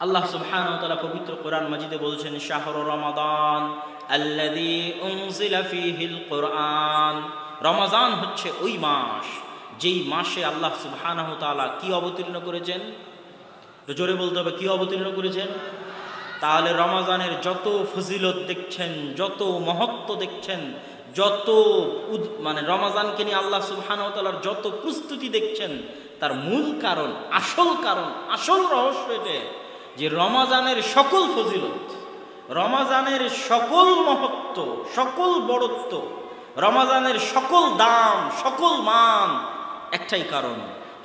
আল্লাহ সুবহানাহু ওয়া তাআলা পবিত্র কোরআন মাজিদে বলছেন, শাহরু রমাদান আল্লাযী উনজিলা ফীহিল কুরআন। রমজান হচ্ছে ওই মাস যেই মাসে আল্লাহ সুবহানাহু ওয়া তাআলা কি অবতীর্ণ করেছেন? জোরে বলতে হবে, কি অবতীর্ণ করেছেন? তাহলে রমজানের যত ফজিলত দেখছেন, যত মহত্ব দেখছেন, যত রমজানকে নিয়ে আল্লাহ সুবহানাহু ওয়া তাআলার যত প্রস্তুতি দেখছেন, তার মূল কারণ, আসল রহস্য এটা যে রমজানের সকল ফজিলত, রমজানের সকল মহত্ব, সকল বড়ত্ব, রমজানের সকল দাম, সকল মান একটাই কারণ,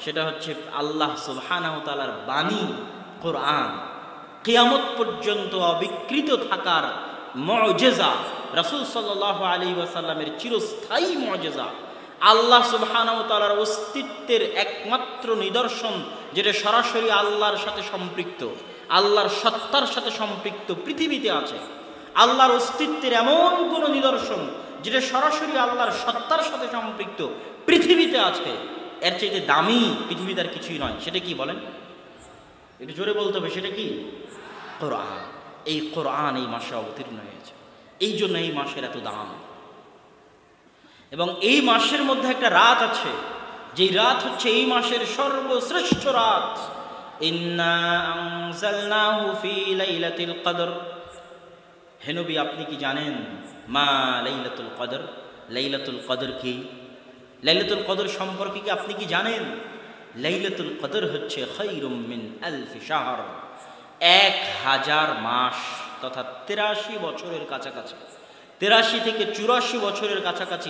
সেটা হচ্ছে আল্লাহ সুবহানাহু ওয়া তাআলার বাণী কোরআন কিয়ামত পর্যন্ত অবিকৃত থাকার মুজিজা, রাসূল সাল্লাল্লাহু আলাইহি ওয়াসাল্লামের চিরস্থায়ী মুজিজা, আল্লাহ সুবহানাহু ওয়া তাআলার অস্তিত্বের একমাত্র নিদর্শন, যেটা সরাসরি আল্লাহর সাথে সম্পৃক্ত, আল্লাহর সত্তার সাথে সম্পৃক্ত পৃথিবীতে আছে। আল্লাহর অস্তিত্বের এমন কোনো নিদর্শন যেটা সরাসরি আল্লাহর সত্তার সাথে সম্পৃক্ত পৃথিবীতে আছে, এর চাইতে দামি পৃথিবীতে আর কিছুই নয়। সেটা কি বলেন? একটু জোরে বলতে হবে, সেটা কি? কোরআন। এই কোরআন এই মাসে অবতীর্ণ হয়েছে, এই জন্য এই মাসের এত দাম। এবং এই মাসের মধ্যে একটা রাত আছে, যেই রাত হচ্ছে এই মাসের সর্বশ্রেষ্ঠ রাত। ইন্না আনজালনাহু ফি লাইলাতুল কদর। হে নবী, আপনি কি জানেন মা লাইলাতুল কদর? লাইলাতুল কদর কি? লাইলাতুল কদর সম্পর্কে কি আপনি কি জানেন? লাইলাতুল কদর হচ্ছে খায়রুম মিন আলফি শাহর, 1000 মাস তথা 83 বছরের কাছাকাছি, 83 থেকে 84 বছরের কাছাকাছি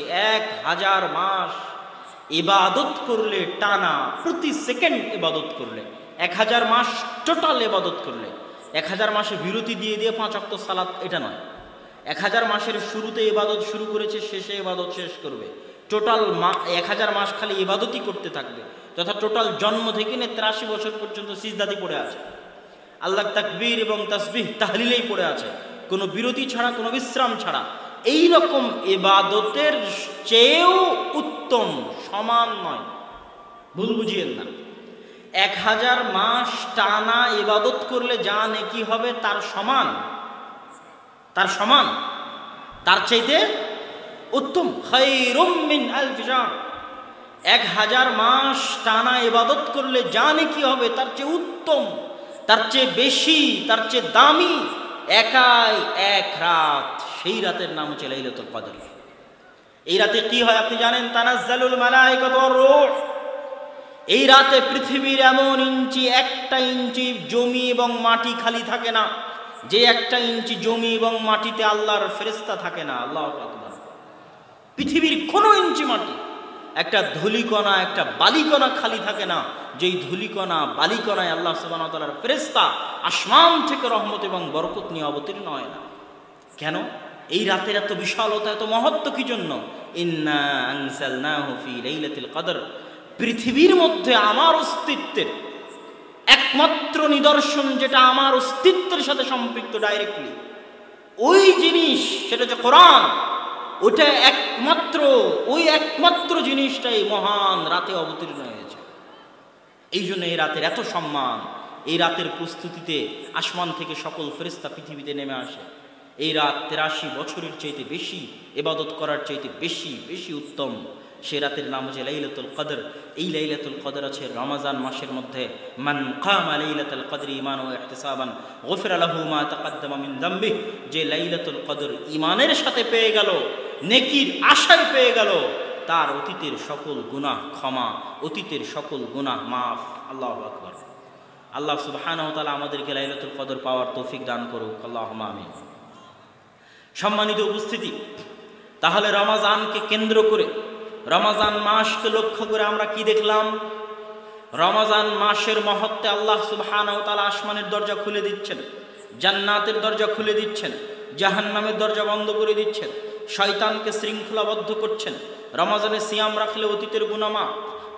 1000 মাস ইবাদত করলে, টানা প্রতি সেকেন্ড ইবাদত করলে, 1000 মাস টোটাল ইবাদত করলে, 1000 মাসে বিরতি দিয়ে দিয়ে 5 ওয়াক্ত সালাত, এটা নয়। 1000 মাসের শুরুতে ইবাদত শুরু করেছে, শেষে ইবাদত শেষ করবে। টোটাল 1000 মাস খালি ইবাদতই করতে থাকবে, তথা টোটাল জন্ম থেকে নিয়ে 83 বছর পর্যন্ত সিজদাতেই পড়ে আছে, আল্লাহর তাকবীর এবং তাসবিহ তাহলিলেই পড়ে আছে, কোনো বিরতি ছাড়া, কোনো বিশ্রাম ছাড়া। এই রকম ইবাদতের চেয়েও উত্তম, সমান নয়, ভুল বুঝিয়েন না। 1000 মাস টানা ইবাদত করলে যা নেকি হবে তার সমান, তার চাইতে উত্তম। খায়রুম মিন আলফি শাহর, 1000 মাস টানা ইবাদত করলে যা নেকি হবে তার চেয়ে উত্তম, তার চেয়ে বেশি, তার চেয়ে দামি একাই এক রাত। সেই রাতের নাম হচ্ছে লাইলাতুল কদর। এই রাতে কি হয় আপনি জানেন? তানাজ্জালুল মালায়েকাতু ওয়ার রূহ। এই রাতে পৃথিবীর এমন একটা ইঞ্চি জমি এবং মাটি খালি থাকে না, যে একটা ইঞ্চি জমি এবং মাটিতে আল্লাহর ফেরেশতা থাকে না। আল্লাহু আকবার। পৃথিবীর কোনো ইঞ্চি মাটি, একটা ধূলিকণা, একটা বালিকণা খালি থাকে না, যেই ধূলিকণা বালিকণায় আল্লাহ সুবহানাহু ওয়া তাআলার ফেরেশতা আসমান থেকে রহমত এবং বরকত নিয়ে অবতীর্ণ হয় না। কেন? এই রাতের এত বিশালতা, এত মহত্ব কি জন্য? ইন্না আনজালনাহু ফি লাইলাতুল কদর। পৃথিবীর মধ্যে আমার অস্তিত্বের একমাত্র নিদর্শন, যেটা আমার অস্তিত্বের সাথে সম্পৃক্ত ডাইরেক্টলি, ওই জিনিস, সেটা হচ্ছে কোরআন। ওটা একমাত্র জিনিসটাই মহান রাতে অবতীর্ণ হয়েছে। এই জন্য এই রাতের এত সম্মান। এই রাতের প্রস্তুতিতে আসমান থেকে সকল ফেরেশতা পৃথিবীতে নেমে আসে। এই রাত 83 বছরের চাইতে বেশি ইবাদত করার চাইতে বেশি উত্তম। সে রাতের নাম হচ্ছে লাইলাতুল কদর। এই লাইলাতুল কদর আছে রমজান মাসের মধ্যে। মান কামা লাইলাতুল কদরি ঈমানান ওয়া ইহতিসাবান গুফিরা লাহু মা তাকাদ্দামা মিন যামবিহি। যে লাইলাতুল কদর ঈমানের সাথে পেয়ে গেল, নেকির আশায় পেয়ে গেল, তার অতীতের সকল গুনাহ ক্ষমা, অতীতের সকল গুনাহ মাফ। আল্লাহু আকবার। আল্লাহ সুবহানাহু ওয়া তাআলা আমাদেরকে লাইলাতুল কদর পাওয়ার তৌফিক দান করুক, আল্লাহুম্মা আমিন। সম্মানিত উপস্থিতি, তাহলে রমজানকে কেন্দ্র করে, রমজান মাসকে লক্ষ্য করে আমরা কি দেখলাম? রমজান মাসের মহত্বে আল্লাহ সুবহানাহু ওয়া তাআলা আসমানের দরজা খুলে দিচ্ছেন, জান্নাতের দরজা খুলে দিচ্ছেন, জাহান্নামের দরজা বন্ধ করে দিচ্ছেন। শয়তানকে শৃঙ্খলাবদ্ধ করছেন। রমজানে সিয়াম রাখলে অতীতের গুনাহ মাফ,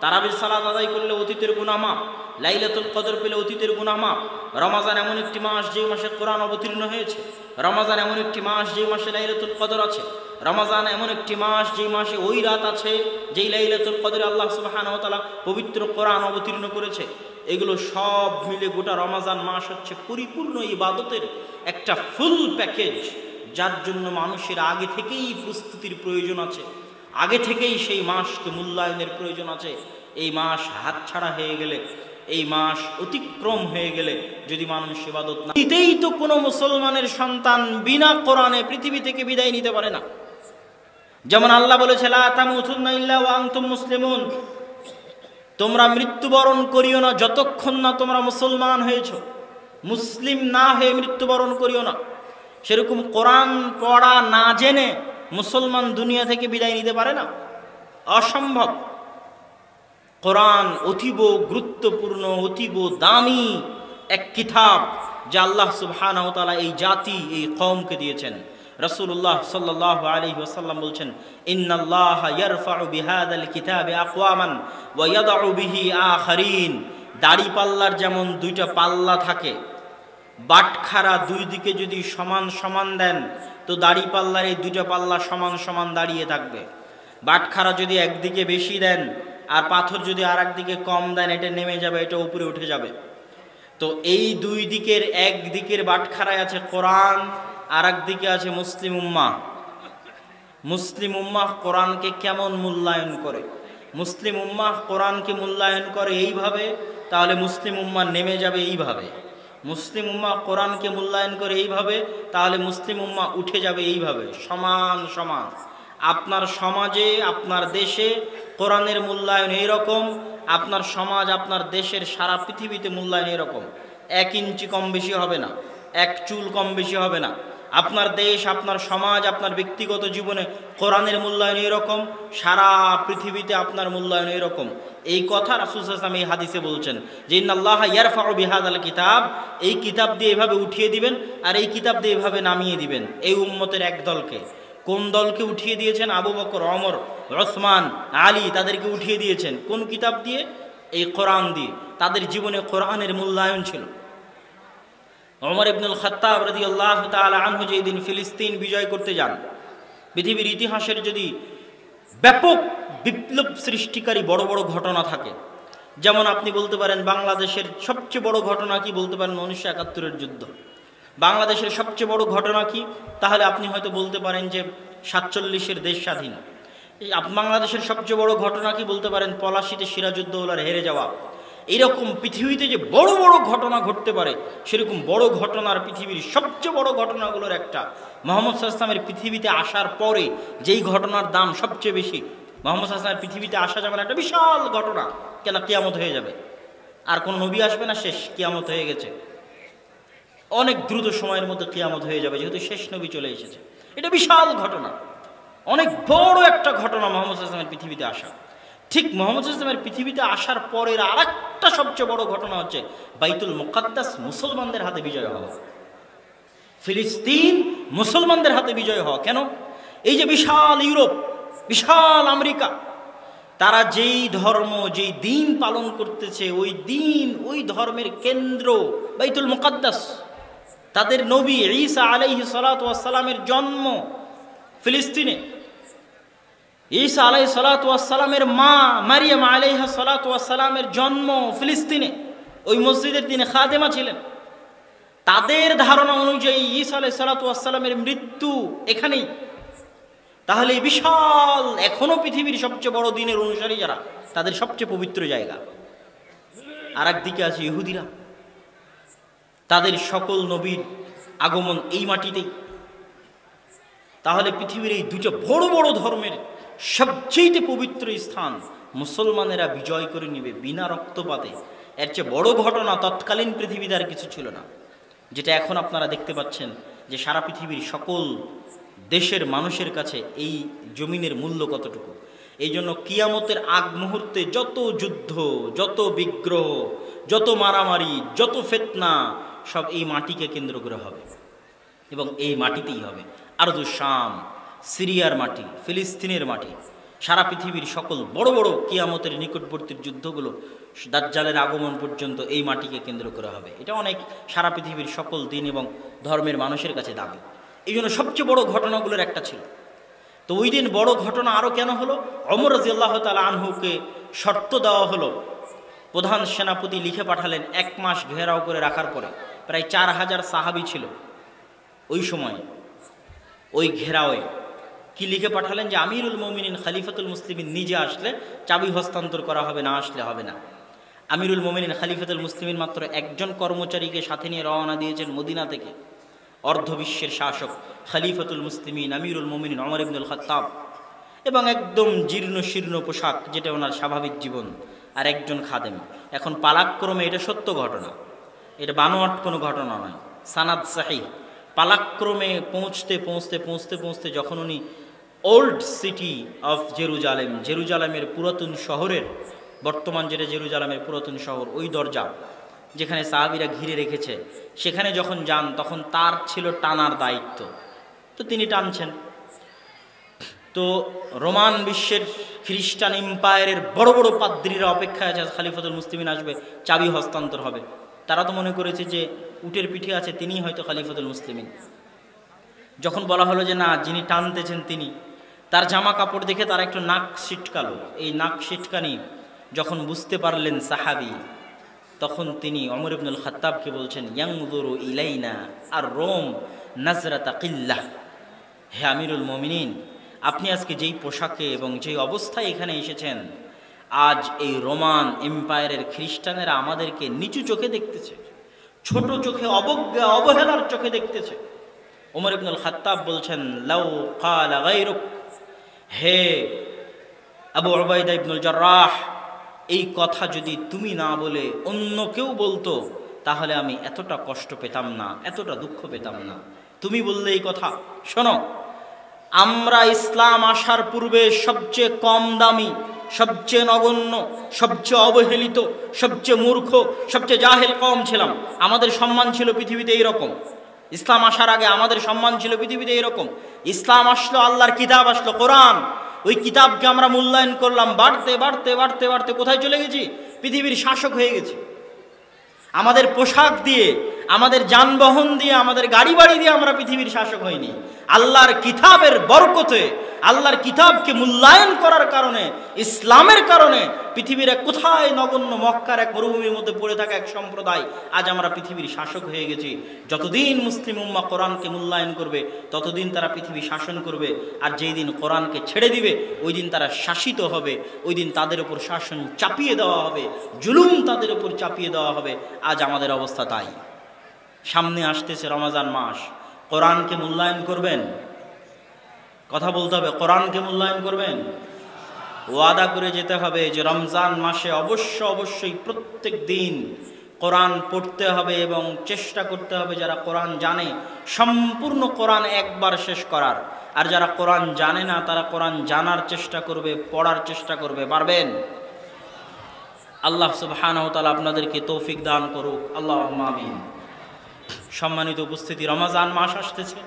তারাবির সালাত আদায় করলে অতীতের গুনাহ মাফ, লাইলাতুল কদর পেলে অতীতের গুনাহ মাফ। রমজান এমন একটি মাস যে মাসে কোরআন অবতীর্ণ হয়েছে, রমজান এমন একটি মাস যে মাসে লাইলাতুল কদর আছে, রমজান এমন একটি মাস যেই মাসে ওই রাত আছে যেই লাইলাতুল কদরে আল্লাহ সুবহানাহু ওয়া তাআলা পবিত্র কোরআন অবতীর্ণ করেছে। এগুলো সব মিলে গোটা রমজান মাস হচ্ছে পরিপূর্ণ ইবাদতের একটা ফুল প্যাকেজ, যার জন্য মানুষের আগে থেকেই প্রস্তুতির প্রয়োজন আছে, আগে থেকেই সেই মাসকে মূল্যায়নের প্রয়োজন আছে। এই মাস হাতছাড়া হয়ে গেলে, এই মাস অতিক্রম হয়ে গেলে যদি মানুষ ইবাদত না দিতেই, তো কোনো মুসলমানের সন্তান বিনা কোরআনে পৃথিবী থেকে বিদায় নিতে পারে না। যেমন আল্লাহ বলেছে, লা তামুতুন্না ইল্লা ওয়া আনতুম মুসলিমুন, তোমরা মৃত্যুবরণ করিও না যতক্ষণ না তোমরা মুসলমান হয়েছো। মুসলিম না হয়ে মৃত্যুবরণ করিও না। সেরকম কোরআন পড়া না জেনে মুসলমান দুনিয়া থেকে বিদায় নিতে পারে না, অসম্ভব। কোরআন অতীব গুরুত্বপূর্ণ, অতীব দামি এক কিতাব, যা আল্লাহ সুবহানাহু ওয়া তাআলা এই জাতি, এই কওমকে দিয়েছেন। রাসূলুল্লাহ সাল্লাল্লাহু আলাইহি ওয়াসাল্লাম বলছেন, ইন্নাল্লাহা ইয়ারফাউ বিহাদাল কিতাবি আকওয়ামান ওয়া ইয়াদউ বিহি আখারিন। দাড়ি পাল্লার যেমন দুইটা পাল্লা থাকে, বাটখারা দুই দিকে যদি সমান সমান দেন তো দাড়ি পাল্লার এই দুইটা পাল্লা সমান সমান দাঁড়িয়ে থাকবে। বাটখারা যদি একদিকে বেশি দেন আর পাথর যদি আর একদিকে কম দেন, এটা নেমে যাবে, এটা উপরে উঠে যাবে। তো এই দুই দিকের, এক দিকের বাটখারায় আছে কোরআন, আর একদিকে আছে মুসলিম উম্মাহ। মুসলিম উম্মাহ কোরআনকে কেমন মূল্যায়ন করে? মুসলিম উম্মাহ কোরআনকে মূল্যায়ন করে এইভাবে, তাহলে মুসলিম উম্মাহ নেমে যাবে এইভাবে। মুসলিম উম্মাহ কোরআনকে মূল্যায়ন করে এইভাবে, তাহলে মুসলিম উম্মাহ উঠে যাবে এইভাবে, সমান সমান। আপনার সমাজে, আপনার দেশে কোরআনের মূল্যায়ন এইরকম, আপনার সমাজ, আপনার দেশের সারা পৃথিবীতে মূল্যায়ন এরকম। 1 ইঞ্চি কম বেশি হবে না, 1 চুল কম বেশি হবে না। আপনার দেশ, আপনার সমাজ, আপনার ব্যক্তিগত জীবনে কোরআনের মূল্যায়ন এরকম, সারা পৃথিবীতে আপনার মূল্যায়ন এরকম। এই কথা রাসূল সাল্লাল্লাহু আলাইহি ওয়াসাল্লাম এই হাদিসে বলছেন যে, ইন্নাল্লাহা ইয়ারফাউ বিহাদাল কিতাব, এই কিতাব দিয়ে এভাবে উঠিয়ে দিবেন আর এই কিতাব দিয়ে এভাবে নামিয়ে দিবেন এই উম্মতের এক দলকে। কোন দলকে উঠিয়ে দিয়েছেন? আবু বকর, ওমর, ওসমান, আলী, তাদেরকে উঠিয়ে দিয়েছেন। কোন কিতাব দিয়ে? এই কোরআন দিয়ে। তাদের জীবনে কোরআনের মূল্যায়ন ছিল। ওমর ইবনুল খাত্তাব রাদিয়াল্লাহু তাআলা আনহু যেদিন ফিলিস্তিন বিজয় করতে যান, পৃথিবীর ইতিহাসের যদি ব্যাপক বিপ্লব সৃষ্টিকারী বড় বড় ঘটনা থাকে, যেমন আপনি বলতে পারেন বাংলাদেশের সবচেয়ে বড় ঘটনা কি, বলতে পারেন 1971-এর যুদ্ধ। বাংলাদেশের সবচেয়ে বড় ঘটনা কি? তাহলে আপনি হয়তো বলতে পারেন যে 47-এর দেশ স্বাধীন। বাংলাদেশের সবচেয়ে বড় ঘটনা কি? বলতে পারেন পলাশীতে সিরাজউদ্দৌলার হেরে যাওয়া। এইরকম পৃথিবীতে যে বড় বড় ঘটনা ঘটতে পারে, সেরকম বড় ঘটনার পৃথিবীর সবচেয়ে বড় ঘটনাগুলোর একটা, মুহাম্মদ সাল্লাল্লাহু আলাইহি ওয়াসাল্লামের পৃথিবীতে আসার পরে যেই ঘটনার দাম সবচেয়ে বেশি, মুহাম্মদ সাল্লাল্লাহু আলাইহি ওয়াসাল্লামের পৃথিবীতে আসা যাবে না, একটা বিশাল ঘটনা। কেন? কিয়ামত হয়ে যাবে, আর কোনো নবী আসবে না, শেষ, কিয়ামত হয়ে গেছে। অনেক দ্রুত সময়ের মধ্যে কিয়ামত হয়ে যাবে, যেহেতু শেষ নবী চলে এসেছে। এটা বিশাল ঘটনা, অনেক বড় একটা ঘটনা মুহাম্মদ সাল্লাল্লাহু আলাইহি ওয়াসাল্লামের পৃথিবীতে আসা। ঠিক মুহাম্মদ সাল্লাল্লাহু আলাইহি ওয়াসাল্লামের পৃথিবীতে আসার পরের আরেকটা সবচেয়ে বড় ঘটনা হচ্ছে বাইতুল মুকাদ্দাস মুসলমানদের হাতে বিজয় হওয়া। ফিলিস্তিন মুসলমানদের হাতে বিজয় হওয়া। কেন? এই যে বিশাল ইউরোপ, বিশাল আমেরিকা, তারা যেই ধর্ম, যেই দিন পালন করতেছে, ওই দিন, ওই ধর্মের কেন্দ্র বাইতুল মুকাদ্দাস। তাদের নবী ঈসা আলাইহিস সালাতু ওয়াস সালামের জন্ম ফিলিস্তিনে। ঈসা আলাইহিস সালাতু ওয়াস সালামের মা মারিয়াম আলাইহা সালাতু ওয়াস সালামের জন্ম ফিলিস্তিনে। ওই মসজিদের তিনি খাদেমা ছিলেন। তাদের ধারণা অনুযায়ী ঈসা আলাইহিস সালাতু ওয়াস সালামের মৃত্যু এখানেই। তাহলে এই বিশাল, এখনো পৃথিবীর সবচেয়ে বড় দিনের অনুসারী যারা, তাদের সবচেয়ে পবিত্র জায়গা। আর একদিকে আছে ইহুদিরা, তাদের সকল নবীর আগমন এই মাটিতেই। তাহলে পৃথিবীর এই দুটো বড় বড় ধর্মের সবচেয়ে পবিত্র স্থান মুসলমানেরা বিজয় করে নিবে বিনা রক্তপাতে। এর চেয়ে বড় ঘটনা তৎকালীন পৃথিবীতে আর কিছু ছিল না, যেটা এখন আপনারা দেখতে পাচ্ছেন যে সারা পৃথিবীর সকল দেশের মানুষের কাছে এই জমিনের মূল্য কতটুকু। এই জন্য কিয়ামতের আগ মুহূর্তে যত যুদ্ধ, যত বিগ্রহ, যত মারামারি, যত ফিতনা, সব এই মাটিকে কেন্দ্র করে হবে এবং এই মাটিতেই হবে। আরদুশ শাম, সিরিয়ার মাটি, ফিলিস্তিনের মাটি, সারা পৃথিবীর সকল বড় বড় কিয়ামতের নিকটবর্তী যুদ্ধগুলো দাজ্জালের আগমন পর্যন্ত এই মাটিকে কেন্দ্র করে হবে। এটা অনেক সারা পৃথিবীর সকল দিন এবং ধর্মের মানুষের কাছে দাবি। এই জন্য সবচেয়ে বড় ঘটনাগুলোর একটা ছিল। তো ওই দিন বড় ঘটনা আরও কেন হলো? ওমর রাদিয়াল্লাহু তাআলা আনহুকে শর্ত দেওয়া হলো, প্রধান সেনাপতি লিখে পাঠালেন 1 মাস ঘেরাও করে রাখার পরে, প্রায় 4000 সাহাবী ছিল ওই সময় ওই ঘেরাওয়ে, কি লিখে পাঠালেন যে আমিরুল মুমিনিন খলিফাতুল মুসলিমিন নিজে আসলে চাবি হস্তান্তর করা হবে, না আসলে হবে না। আমিরুল মুমিনিন খলিফাতুল মুসলিমিন মাত্র একজন কর্মচারীকে সাথে নিয়ে রওনা দিয়েছেন মদিনা থেকে, অর্ধবিশ্বের শাসক খলিফাতুল মুসলিমিন আমিরুল মুমিনিন ওমর ইবনুল খাত্তাব, এবং একদম জীর্ণ শীর্ণ পোশাক, যেটা ওনার স্বাভাবিক জীবন, আর একজন খাদেম। এখন পালাক্রমে, এটা সত্য ঘটনা, এটা বানোয়াট কোনো ঘটনা নয়, সানাদ সাহিহ। পালাক্রমে পৌঁছতে পৌঁছতে পৌঁছতে পৌঁছতে যখন উনি ওল্ড সিটি অফ জেরুজালেম, জেরুজালেমের পুরাতন শহরের, বর্তমান যেটা জেরুজালেমের পুরাতন শহর, ওই দরজা যেখানে সাহাবীরা ঘিরে রেখেছে, সেখানে যখন যান তখন তার ছিল টানার দায়িত্ব। তো তিনি টানছেন। তো রোমান বিশ্বের খ্রিস্টান এম্পায়ারের বড় বড় পাদ্রীরা অপেক্ষায় আছে, খলিফাতুল মুসলিমিন আসবে, চাবি হস্তান্তর হবে। তারা তো মনে করেছে যে উটের পিঠে আছে তিনিই হয়তো খলিফাতুল মুসলিমিন। যখন বলা হলো যে না, যিনি টানতেছেন তিনি, তার জামা কাপড় দেখে তারা একটু নাক ছিটকালো। এই নাক ছিটকানি যখন বুঝতে পারলেন সাহাবী, তখন তিনি ওমর ইবনুল খাত্তাবকে বলছেন, ইয়ানজুরু ইলাইনা আর রোম নাজরাতা কিল্লাহ। হে আমিরুল মুমিনিন, আপনি আজকে যেই পোশাকে এবং যেই অবস্থায় এখানে এসেছেন, আজ এই রোমান এম্পায়ারের খ্রিস্টানেরা আমাদেরকে নিচু চোখে দেখতেছে, ছোট চোখে, অবজ্ঞা অবহেলার চোখে দেখতেছে। ওমর ইবনুল খাত্তাব বলছেন, লাউ ক্বালা গায়রুক, হে আবু উবাইদা ইবনুল জাররাহ, এই কথা যদি তুমি না বলে অন্য কেউ বলতো, তাহলে আমি এতটা কষ্ট পেতাম না, এতটা দুঃখ পেতাম না। তুমি বললে এই কথা। শোনো, আমরা ইসলাম আসার পূর্বে সবচেয়ে কম দামি, সবচেয়ে নগণ্য, সবচেয়ে অবহেলিত, সবচেয়ে মূর্খ, সবচেয়ে জাহেল কওম ছিলাম। আমাদের সম্মান ছিল পৃথিবীতে এইরকম। ইসলাম আসার আগে আমাদের সম্মান ছিল পৃথিবীতে এরকম। ইসলাম আসলো, আল্লাহর কিতাব আসলো, কোরআন, ওই কিতাবকে আমরা মূল্যায়ন করলাম, বাড়তে বাড়তে বাড়তে বাড়তে কোথায় চলে গেছি? পৃথিবীর শাসক হয়ে গেছি। আমাদের পোশাক দিয়ে, আমাদের যানবাহন দিয়ে, আমাদের গাড়ি বাড়ি দিয়ে আমরা পৃথিবীর শাসক হইনি। আল্লাহর কিতাবের বরকতে, আল্লাহর কিতাবকে মূল্যায়ন করার কারণে, ইসলামের কারণে পৃথিবীর কোথায় নগণ্য মক্কার এক মরুভূমির মধ্যে পড়ে থাকা এক সম্প্রদায় আজ আমরা পৃথিবীর শাসক হয়ে গেছি। যতদিন মুসলিম উম্মাহ কোরআনকে মূল্যায়ন করবে, ততদিন তারা পৃথিবী শাসন করবে। আর যেই দিন কোরআনকে ছেড়ে দিবে, ওই দিন তারা শাসিত হবে, ওই দিন তাদের উপর শাসন চাপিয়ে দেওয়া হবে, জুলুম তাদের উপর চাপিয়ে দেওয়া হবে। আজ আমাদের অবস্থা তাই। সামনে আসতেছে রমজান মাস, কোরআনকে মূল্যায়ন করবেন? কথা বলতে হবে, কোরআনকে মূল্যায়ন করবেন? ওয়াদা করে যেতে হবে যে রমজান মাসে অবশ্যই প্রত্যেক দিন কোরআন পড়তে হবে এবং চেষ্টা করতে হবে যারা কোরআন জানে সম্পূর্ণ কোরআন একবার শেষ করার, আর যারা কোরআন জানে না তারা কোরআন জানার চেষ্টা করবে, পড়ার চেষ্টা করবে। পারবেন? আল্লাহ সুবহানাহু ওয়া তাআলা আপনাদেরকে তৌফিক দান করুক, আল্লাহুম্মা আমিন। সম্মানিত উপস্থিতি, রমজান মাস আসতেছে,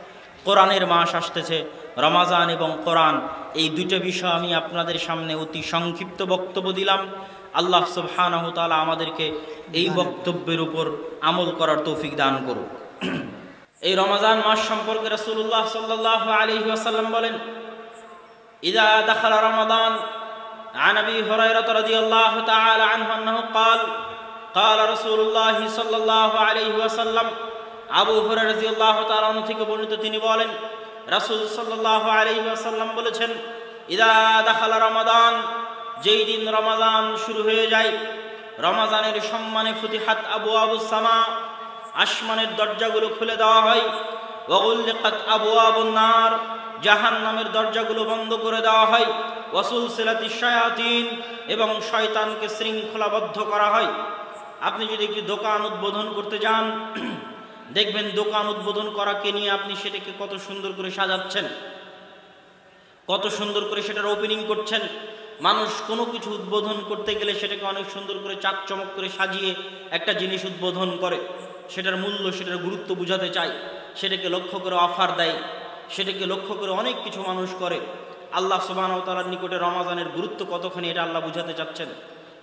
কোরআনের মাস আসতেছে। রমজান এবং কোরআন, এই দুইটা বিষয় আমি আপনাদের সামনে অতি সংক্ষিপ্ত বক্তব্য দিলাম। আল্লাহ সুবহানাহু ওয়া তাআলা আমাদেরকে এই বক্তব্যের উপর আমল করার তৌফিক দান করুক। এই রমজান মাস সম্পর্কে রাসূলুল্লাহ সাল্লাল্লাহু আলাইহি ওয়াসাল্লাম বলেন, ইযা দাখালা রমাদান, আন আবি হুরায়রা রাদিয়াল্লাহু তাআলা আনহু আন্নাহু ক্বাল ক্বালা রাসূলুল্লাহ সাল্লাল্লাহু আলাইহি ওয়াসাল্লাম, আবু হুরায়রা রাদিয়াল্লাহু তাআলা আনহু থেকে বর্ণিত, তিনি বলেন রাসূল সাল্লাল্লাহু আলাইহি ওয়াসাল্লাম বলেছেন, ইযা দাখালা রমাদান, যেই দিন রমাদান শুরু হয়ে যায়, রমাদানের সম্মানে ফুতিহাত আবওয়াবুস সামা, আসমানের দরজাগুলো খুলে দেওয়া হয়, ওয়া গুলিকাত আবওয়াবুন নার, জাহান্নামের দরজাগুলো বন্ধ করে দেওয়া হয়, ওয়া সুলসিলাতিশ শায়াতিন, এবং শয়তানকে শৃঙ্খলাবদ্ধ করা হয়। আপনি যদি একটি দোকান উদ্বোধন করতে যান, দেখবেন দোকান উদ্বোধন করাকে নিয়ে আপনি সেটাকে কত সুন্দর করে সাজাচ্ছেন, কত সুন্দর করে সেটার ওপেনিং করছেন। মানুষ কোনো কিছু উদ্বোধন করতে গেলে সেটাকে অনেক সুন্দর করে চাকচমক করে সাজিয়ে একটা জিনিস উদ্বোধন করে, সেটার মূল্য, সেটার গুরুত্ব বুঝাতে চায়, সেটাকে লক্ষ্য করে অফার দেয়। সেটাকে লক্ষ্য করে অনেক কিছু মানুষ করে। আল্লাহ সুবহানাহু ওয়া তাআলার নিকটে রমাজানের গুরুত্ব কতখানি এটা আল্লাহ বুঝাতে চাচ্ছেন,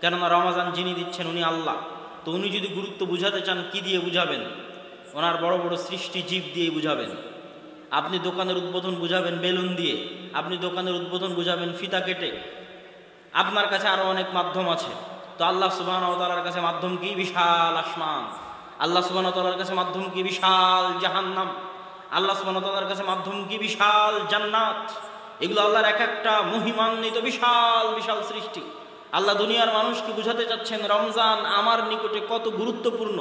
কেননা রমাজান যিনি দিচ্ছেন উনি আল্লাহ। তো উনি যদি গুরুত্ব বুঝাতে চান কি দিয়ে বুঝাবেন? ওনার বড় বড় সৃষ্টি জীব দিয়েই বুঝাবেন। আপনি দোকানের উদ্বোধন বুঝাবেন বেলুন দিয়ে, আপনি দোকানের উদ্বোধন বুঝাবেন ফিতা কেটে, আপনার কাছে আরও অনেক মাধ্যম আছে। তো আল্লাহ সুবহানাহু ওয়া তাআলার কাছে মাধ্যম কি? বিশাল আসমান। আল্লাহ সুবহানাহু ওয়া তাআলার কাছে মাধ্যম কি? বিশাল জাহান্নাম। আল্লাহ সুবহানাহু ওয়া তাআলার কাছে মাধ্যম কি? বিশাল জান্নাত। এগুলো আল্লাহর এক একটা মহিমান্বিত বিশাল বিশাল সৃষ্টি। আল্লাহ দুনিয়ার মানুষকে বুঝাতে চাচ্ছেন রমজান আমার নিকটে কত গুরুত্বপূর্ণ,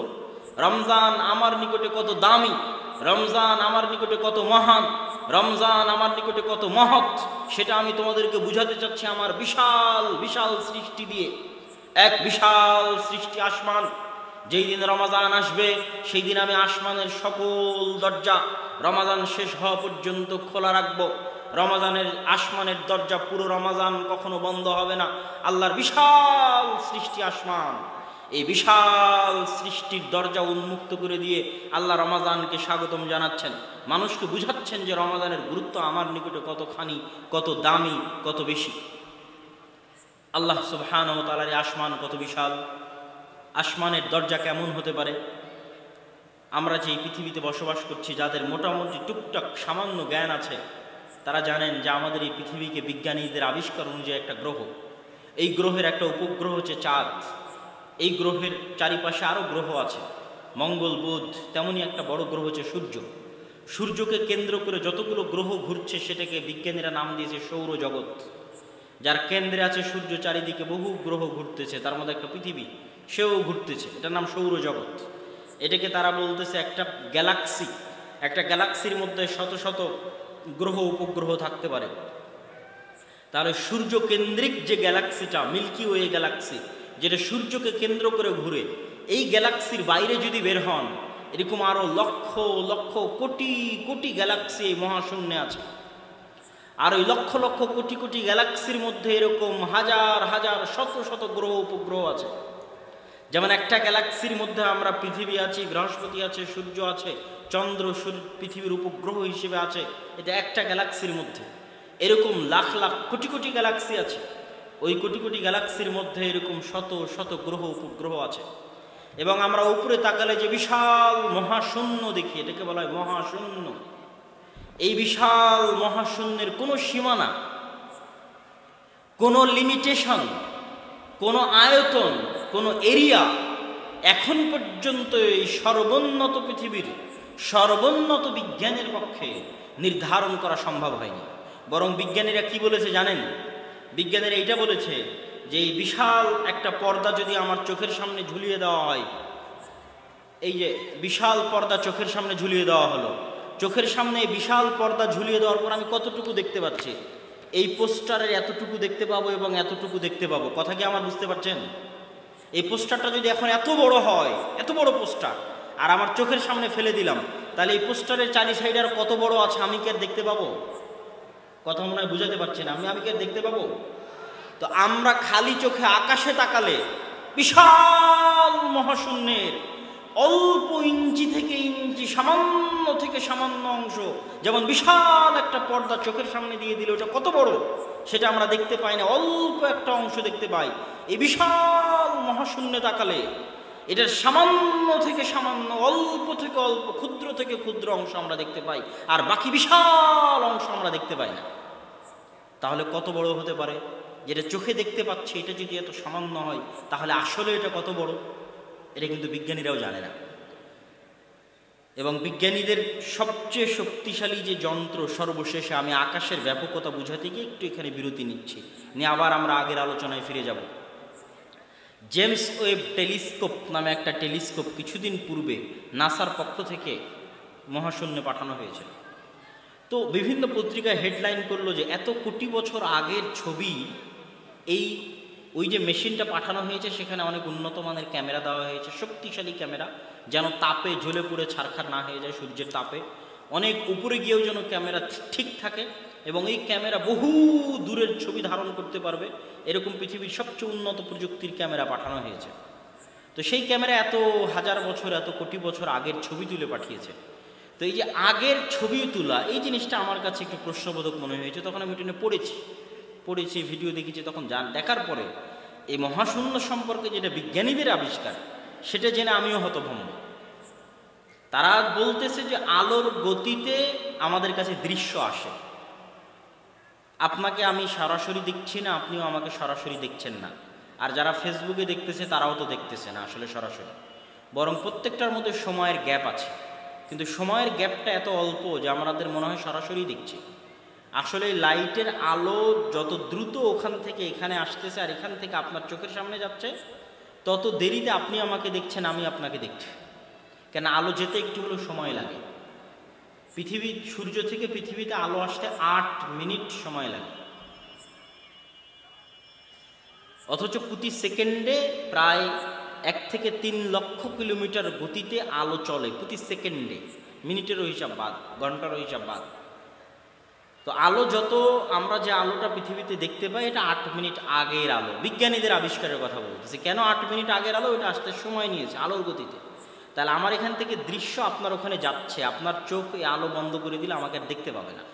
রমজান আমার নিকটে কত দামি, রমজান আমার নিকটে কত মহান, রমজান আমার নিকটে কত মহৎ, সেটা আমি তোমাদেরকে বুঝাতে চাচ্ছি আমার বিশাল বিশাল সৃষ্টি দিয়ে। এক বিশাল সৃষ্টি আসমান। যেই দিন রমজান আসবে সেই দিন আমি আসমানের সকল দরজা রমজান শেষ হওয়া পর্যন্ত খোলা রাখবো। রমজানের আসমানের দরজা পুরো রমজান কখনো বন্ধ হবে না। আল্লাহর বিশাল সৃষ্টি আসমান, এই বিশাল সৃষ্টির দরজা উন্মুক্ত করে দিয়ে আল্লাহ রমজানকে স্বাগতম জানাচ্ছেন, মানুষকে বুঝাচ্ছেন যে রমজানের গুরুত্ব আমার নিকটে কতখানি, কত দামি, কত বেশি। আল্লাহ সুবহানাহু ওয়া তাআলার আসমান কত বিশাল, আসমানের দরজা কেমন হতে পারে? আমরা যে পৃথিবীতে বসবাস করছি, যাদের মোটামুটি টুকটাক সামান্য জ্ঞান আছে, তারা জানেন যে আমাদের এই পৃথিবীকে বিজ্ঞানীদের আবিষ্কার অনুযায়ী একটা গ্রহ, এই গ্রহের একটা উপগ্রহ হচ্ছে চাঁদ। এই গ্রহের চারিপাশে আরও গ্রহ আছে, মঙ্গল, বুধ, তেমনই একটা বড় গ্রহ হচ্ছে সূর্য। সূর্যকে কেন্দ্র করে যতগুলো গ্রহ ঘুরছে সেটাকে বিজ্ঞানীরা নাম দিয়েছে সৌরজগৎ। যার কেন্দ্রে আছে সূর্য, চারিদিকে বহু গ্রহ ঘুরতেছে, তার মধ্যে একটা পৃথিবী, সেও ঘুরতেছে, এটার নাম সৌরজগৎ। এটাকে তারা বলতেছে একটা গ্যালাক্সি। একটা গ্যালাক্সির মধ্যে শত শত গ্রহ উপগ্রহ থাকতে পারে। তাহলে সূর্য কেন্দ্রিক যে গ্যালাক্সিটা, মিল্কি ওয়ে গ্যালাক্সি, যেটা সূর্যকে কেন্দ্র করে ঘুরে, এই গ্যালাক্সির বাইরে যদি বের হন, এরকম আরও লক্ষ লক্ষ কোটি কোটি গ্যালাক্সি এই মহাশূন্যে আছে। আর ওই লক্ষ লক্ষ কোটি কোটি গ্যালাক্সির মধ্যে এরকম হাজার হাজার শত শত গ্রহ উপগ্রহ আছে। যেমন একটা গ্যালাক্সির মধ্যে আমরা পৃথিবী আছি, বৃহস্পতি আছে, সূর্য আছে, চন্দ্র পৃথিবীর উপগ্রহ হিসেবে আছে, এটা একটা গ্যালাক্সির মধ্যে। এরকম লাখ লাখ কোটি কোটি গ্যালাক্সি আছে। ওই কোটি কোটি গ্যালাক্সির মধ্যে এরকম শত শত গ্রহ উপগ্রহ আছে। এবং আমরা উপরে তাকালে যে বিশাল মহাশূন্য দেখি, এটাকে বলা হয় মহাশূন্য। এই বিশাল মহাশূন্যের কোনো সীমানা, কোনো লিমিটেশন, কোনো আয়তন, কোনো এরিয়া এখন পর্যন্ত এই সর্বোন্নত পৃথিবীর সর্বোন্নত বিজ্ঞানের পক্ষে নির্ধারণ করা সম্ভব হয়নি। বরং বিজ্ঞানীরা কি বলেছে জানেন? বিজ্ঞানীরা এইটা বলেছে যে এই বিশাল একটা পর্দা যদি আমার চোখের সামনে ঝুলিয়ে দেওয়া হয়, এই যে বিশাল পর্দা চোখের সামনে ঝুলিয়ে দেওয়া হলো, চোখের সামনে এই বিশাল পর্দা ঝুলিয়ে দেওয়ার পর আমি কতটুকু দেখতে পাচ্ছি? এই পোস্টারের এতটুকু দেখতে পাবো এবং এতটুকু দেখতে পাবো। কথা কি আমার বুঝতে পারছেন? এই পোস্টারটা যদি এখন এত বড় হয়, এত বড় পোস্টার, আর আমার চোখের সামনে ফেলে দিলাম, তাহলে এই পোস্টারের চারি সাইডে আর কত বড় আছে আমি কি আর দেখতে পাবো? কথা মনে হয় বুঝাতে পারছি না, আমি কি আর দেখতে পাবো? তো আমরা খালি চোখে আকাশে তাকালে বিশাল মহাশূন্যের অল্প ইঞ্চি থেকে ইঞ্চি, সামান্য থেকে সামান্য অংশ, যেমন বিশাল একটা পর্দা চোখের সামনে দিয়ে দিলে ওটা কত বড় সেটা আমরা দেখতে পাই না, অল্প একটা অংশ দেখতে পাই। এই বিশাল মহাশূন্যে তাকালে এটার সামান্য থেকে সামান্য, অল্প থেকে অল্প, ক্ষুদ্র থেকে ক্ষুদ্র অংশ আমরা দেখতে পাই, আর বাকি বিশাল অংশ আমরা দেখতে পাই না। তাহলে কত বড় হতে পারে? যেটা চোখে দেখতে পাচ্ছি এটা যদি এত সামান্য হয়, তাহলে আসলে এটা কত বড়? এটা কিন্তু বিজ্ঞানীরাও জানে না। এবং বিজ্ঞানীদের সবচেয়ে শক্তিশালী যে যন্ত্র, সর্বশেষে আমি আকাশের ব্যাপকতা বুঝাতে গিয়ে একটু এখানে বিরতি নিচ্ছি, নিয়ে আবার আমরা আগের আলোচনায় ফিরে যাব। জেমস ওয়েব টেলিস্কোপ নামে একটা টেলিস্কোপ কিছুদিন পূর্বে নাসার পক্ষ থেকে মহাশূন্যে পাঠানো হয়েছে। তো বিভিন্ন পত্রিকায় হেডলাইন করলো যে এত কোটি বছর আগের ছবি, এই ওই যে মেশিনটা পাঠানো হয়েছে সেখানে অনেক উন্নত মানের ক্যামেরা দেওয়া হয়েছে, শক্তিশালী ক্যামেরা, যেন তাপে জ্বলে পুড়ে ছারখার না হয়ে যায় সূর্যের তাপে। অনেক উপরে গিয়েও যেন ক্যামেরা ঠিক থাকে, এবং এই ক্যামেরা বহু দূরের ছবি ধারণ করতে পারবে, এরকম পৃথিবীর সবচেয়ে উন্নত প্রযুক্তির ক্যামেরা পাঠানো হয়েছে। তো সেই ক্যামেরা এত হাজার বছর, এত কোটি বছর আগের ছবি তুলে পাঠিয়েছে। তো এই যে আগের ছবি তোলা, এই জিনিসটা আমার কাছে একটু প্রশ্নবোধক মনে হয়েছে। তখন আমি এটা নিয়ে পড়েছি, ভিডিও দেখেছি। তখন দেখার পরে এই মহাশূন্য সম্পর্কে যেটা বিজ্ঞানীদের আবিষ্কার, সেটা জেনে আমিও হতভম্ব। তারা বলতেছে যে আলোর গতিতে আমাদের কাছে দৃশ্য আসে। আপনাকে আমি সরাসরি দেখছি না, আপনিও আমাকে সরাসরি দেখছেন না, আর যারা ফেসবুকে দেখতেছে তারাও তো দেখতেছে না আসলে সরাসরি, বরং প্রত্যেকটার মধ্যে সময়ের গ্যাপ আছে। কিন্তু সময়ের গ্যাপটা এত অল্প যে আমাদের মনে হয় সরাসরি দেখছি। আসলে লাইটের আলো যত দ্রুত ওখান থেকে এখানে আসতেছে আর এখান থেকে আপনার চোখের সামনে যাচ্ছে, তত দেরিতে আপনি আমাকে দেখছেন, আমি আপনাকে দেখছি। কেন আলো যেতে একটু হলেও সময় লাগে। সূর্য থেকে পৃথিবীতে আলো আসতে 8 মিনিট সময় লাগে, অথচ প্রতি সেকেন্ডে প্রায় 1 থেকে 3 লক্ষ কিলোমিটার গতিতে আলো চলে প্রতি সেকেন্ডে। মিনিটেরও হিসাব বাদ, ঘন্টারও হিসাব বাদ। তো আলো যত, আমরা যে আলোটা পৃথিবীতে দেখতে পাই, এটা 8 মিনিট আগের আলো। বিজ্ঞানীদের আবিষ্কারের কথা বলতেছে। কেন 8 মিনিট আগের আলো? এটা আসতে সময় নিয়েছে আলোর গতিতে। তাহলে আমার এখান থেকে দৃশ্য আপনার ওখানে যাচ্ছে, আপনার চোখ এই আলো বন্ধ করে দিলে আমাকে আর দেখতে পাবে না।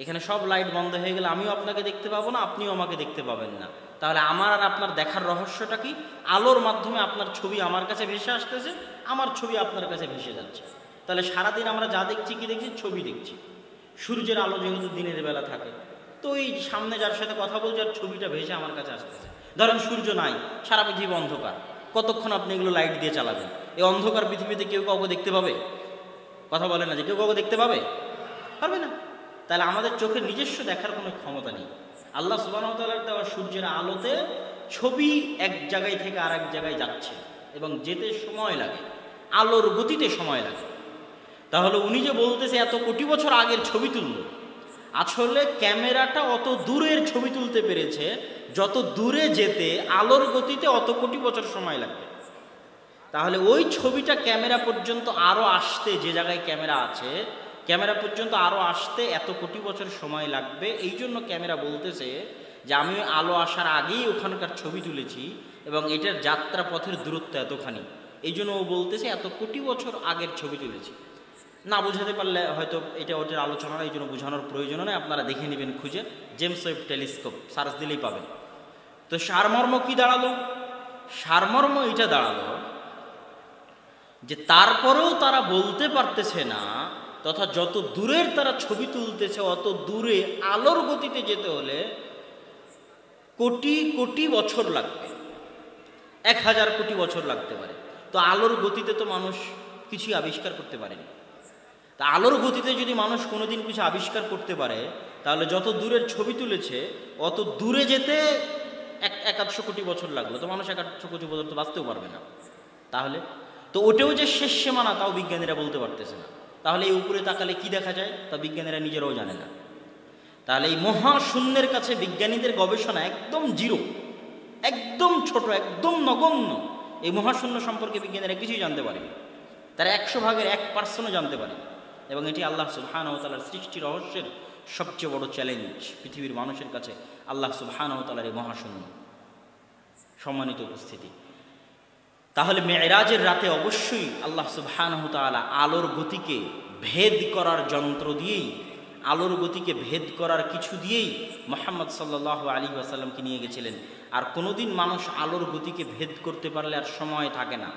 এখানে সব লাইট বন্ধ হয়ে গেলে আমিও আপনাকে দেখতে পাবো না, আপনিও আমাকে দেখতে পাবেন না। তাহলে আমার আর আপনার দেখার রহস্যটা কি? আলোর মাধ্যমে আপনার ছবি আমার কাছে ভেসে আসতেছে, আমার ছবি আপনার কাছে ভেসে যাচ্ছে। তাহলে সারাদিন আমরা যা দেখছি, কি দেখছি? ছবি দেখছি। সূর্যের আলো যেহেতু দিনের বেলা থাকে, তো এই সামনে যার সাথে কথা বলছি আর ছবিটা ভেসে আমার কাছে আসতেছে। ধরেন সূর্য নাই, সারা পৃথিবী অন্ধকার, কতক্ষণ আপনি এগুলো লাইট দিয়ে চালাবেন? এই অন্ধকার পৃথিবীতে কেউ কাউকে দেখতে পাবে? কথা বলে না যে কেউ কাউকে দেখতে পাবে? পারবে না। তাহলে আমাদের চোখের নিজস্ব দেখার কোনো ক্ষমতা নেই। আল্লাহ সুবহানাহু ওয়া তাআলার দেওয়া সূর্যের আলোতে ছবি এক জায়গায় থেকে আর এক জায়গায় যাচ্ছে এবং যেতে সময় লাগে, আলোর গতিতে সময় লাগে। তাহলে উনি যে বলতেছে এত কোটি বছর আগের ছবি তুলল, আসলে ক্যামেরাটা অত দূরের ছবি তুলতে পেরেছে, যত দূরে যেতে আলোর গতিতে অত কোটি বছর সময় লাগবে। তাহলে ওই ছবিটা ক্যামেরা পর্যন্ত আরও আসতে, যে জায়গায় ক্যামেরা আছে, ক্যামেরা পর্যন্ত আরও আসতে এত কোটি বছর সময় লাগবে। এই জন্য ক্যামেরা বলতেছে যে আমি আলো আসার আগেই ওখানকার ছবি তুলেছি এবং এটার যাত্রা পথের দূরত্ব এতখানি। এই জন্য ও বলতেছে এত কোটি বছর আগের ছবি তুলেছি। না বোঝাতে পারলে হয়তো এটা ওটার আলোচনা, এই জন্য বোঝানোর প্রয়োজন নেই, আপনারা দেখে নেবেন খুঁজে, জেমস ওয়েব টেলিস্কোপ সার্চ দিলেই পাবেন। তো সারমর্ম কি দাঁড়ালো? সারমর্ম এটা দাঁড়ালো যে তারপরেও তারা বলতে পারতেছে না, তথা যত দূরের তারা ছবি তুলতেছে অত দূরে আলোর গতিতে যেতে হলে কোটি কোটি বছর লাগবে, 1000 কোটি বছর লাগতে পারে। তো আলোর গতিতে তো মানুষ কিছুই আবিষ্কার করতে পারেনি। তা আলোর গতিতে যদি মানুষ কোনোদিন কিছু আবিষ্কার করতে পারে, তাহলে যত দূরের ছবি তুলেছে অত দূরে যেতে 100 কোটি বছর লাগলো, তো মানুষ 100 কোটি বছর তো বাঁচতেও পারবে না। তাহলে তো ওটাও যে শেষ সীমানা, তাও বিজ্ঞানীরা বলতে পারতেছে না। তাহলে এই উপরে তাকালে কি দেখা যায় তা বিজ্ঞানীরা নিজেরাও জানে না। তাহলে এই মহাশূন্যের কাছে বিজ্ঞানীদের গবেষণা একদম জিরো, একদম ছোট, একদম নগণ্য। এই মহাশূন্য সম্পর্কে বিজ্ঞানীরা কিছুই জানতে পারে, তারা 100 ভাগের 1% জানতে পারে। এবং এটি আল্লাহ সুবহানাহু ওয়া তাআলার সৃষ্টি রহস্যের সবচেয়ে বড় চ্যালেঞ্জ পৃথিবীর মানুষের কাছে, আল্লাহ সুবহানাহু ওয়া তাআলার এই মহাশূন্য। সম্মানিত উপস্থিতি, তাহলে মেরাজের রাতে অবশ্যই আল্লাহ সুবহানাহু ওয়া তাআলা আলোর গতিকে ভেদ করার যন্ত্র দিয়েই, আলোর গতিকে ভেদ করার কিছু দিয়েই মুহাম্মদ সাল্লাল্লাহু আলাইহি ওয়াসাল্লামকে নিয়ে গেছিলেন। আর কোনোদিন মানুষ আলোর গতিকে ভেদ করতে পারলে আর সময় থাকে না।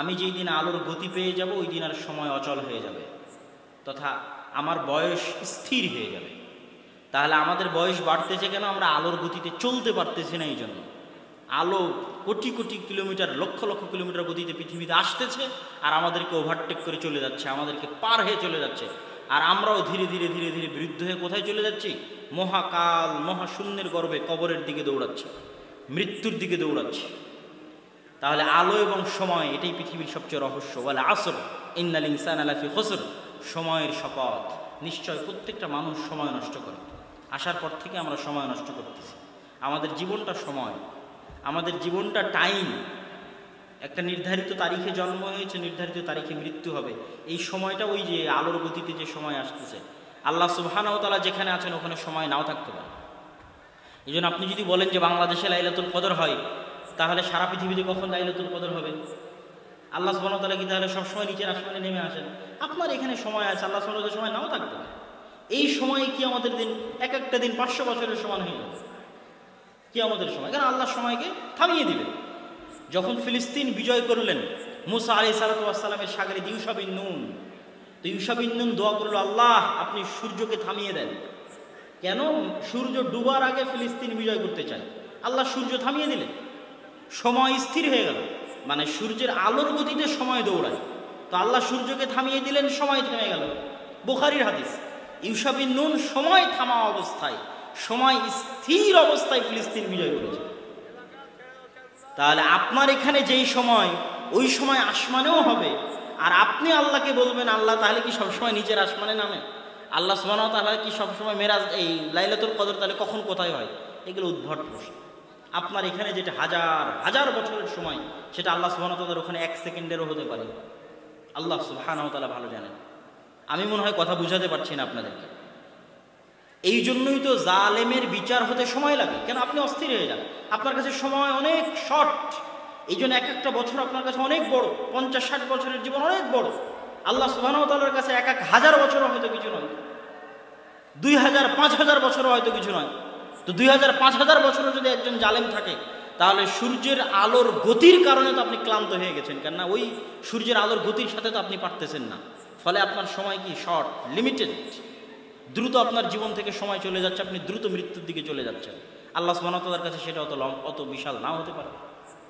আমি যেই দিন আলোর গতি পেয়ে যাব ওই দিন আর সময় অচল হয়ে যাবে, তথা আমার বয়স স্থির হয়ে যাবে। তাহলে আমাদের বয়স বাড়তেছে কেন? আমরা আলোর গতিতে চলতে পারতেছি না। এই জন্য আলো কোটি কোটি কিলোমিটার, লক্ষ লক্ষ কিলোমিটার গতিতে পৃথিবীতে আসতেছে আর আমাদেরকে ওভারটেক করে চলে যাচ্ছে, আমাদেরকে পার হয়ে চলে যাচ্ছে। আর আমরাও ধীরে ধীরে ধীরে ধীরে বৃদ্ধ হয়ে কোথায় চলে যাচ্ছি? মহাকাল, মহাশূন্যের গর্ভে কবরের দিকে দৌড়াচ্ছি, মৃত্যুর দিকে দৌড়াচ্ছি। তাহলে আলো এবং সময়, এটাই পৃথিবীর সবচেয়ে রহস্য। বলে আসর ইন্নাল ইনসানা লাফি খুসর, সময়ের শপথ, নিশ্চয় প্রত্যেকটা মানুষ সময় নষ্ট করে। আসার পর থেকে আমরা সময় নষ্ট করতেছি। আমাদের জীবনটা সময়, আমাদের জীবনটা টাইম। একটা নির্ধারিত তারিখে জন্ম হয়েছে, নির্ধারিত তারিখে মৃত্যু হবে। এই সময়টা ওই যে আলোর গতিতে যে সময় আসতেছে, আল্লাহ সুবহানাহু ওয়া তাআলা যেখানে আছেন ওখানে সময় নাও থাকতে পারে। এই জন্য আপনি যদি বলেন যে বাংলাদেশে লাইলাতুল কদর হয়, তাহলে সারা পৃথিবীতে কখন লাইলাতুল কদর হবে? আল্লাহ সুবহানাহু ওয়া তাআলা কি তাহলে সবসময় নিচের আসমানে নেমে আসেন? আপনার এখানে সময় আছে, আল্লাহ সুবহানাহু ওয়া তাআলার সময় নাও থাকতে পারে। এই সময়ে কি আমাদের দিন এক একটা দিন 500 বছরের সমান হয়ে যাবে কি আমাদের সময়, কারণ আল্লাহ সময়কে থামিয়ে দিবেন। যখন ফিলিস্তিন বিজয় করলেন মুসা আলাইহিস সালাতু ওয়াস সালামের শাগির্দ ইউশা বিন নুন, তো ইউশা বিন নুন দোয়া করলো, আল্লাহ আপনি সূর্যকে থামিয়ে দেন। কেন? সূর্য ডুবার আগে ফিলিস্তিন বিজয় করতে চায়। আল্লাহ সূর্য থামিয়ে দিলেন, সময় স্থির হয়ে গেল। মানে সূর্যের আলোর গতিতে সময় দৌড়ায়, তো আল্লাহ সূর্যকে থামিয়ে দিলেন, সময় থেমে গেল। বুখারীর হাদিস, ইউশা বিন নুন সময় থামা অবস্থায়, সময় স্থির অবস্থায় ফিলিস্তিন বিজয় করেছে। তাহলে আপনার এখানে যেই সময়, ওই সময় আসমানেও হবে। আর আপনি আল্লাহকে বলবেন, আল্লাহ তাহলে কি সবসময় নিচের আসমানে নামে? আল্লাহ সুবহানাহু ওয়া তাআলা কি সবসময় মেরাজ, এই লাইলাতুল কদর তাহলে কখন কোথায় হয়? এগুলো উদ্ভট প্রশ্ন। আপনার এখানে যেটা হাজার হাজার বছরের সময়, সেটা আল্লাহ সুবহানাহু ওয়া তাআলার ওখানে 1 সেকেন্ডেরও হতে পারে। আল্লাহ সুবহানাহু ওয়া তাআলা ভালো জানেন। আমি মনে হয় কথা বুঝাতে পারছি না আপনাদেরকে। এই জন্যই তো জালেমের বিচার হতে সময় লাগে। কেন? আপনি অস্থির হয়ে যান, আপনার কাছে সময় অনেক শর্ট। এই জন্য এক একটা বছর আপনার কাছে অনেক বড়। 50-60 বছরের জীবন অনেক বড়। আল্লাহ সুবহানাহু ওয়া তাআলার কাছে 1000 বছরও হয়তো কিছু নয়, 2000-5000 বছরও হয়তো কিছু নয়। তো 2000-5000 বছরও যদি একজন জালেম থাকে, তাহলে সূর্যের আলোর গতির কারণে তো আপনি ক্লান্ত হয়ে গেছেন, কেননা ওই সূর্যের আলোর গতির সাথে তো আপনি পারতেছেন না। ফলে আপনার সময় কি শর্ট, লিমিটেড। দ্রুত আপনার জীবন থেকে সময় চলে যাচ্ছে, আপনি দ্রুত মৃত্যুর দিকে চলে যাচ্ছেন। আল্লাহ সুবহানাহু ওয়া তাআলার কাছে সেটা অত বিশাল নাও হতে পারে।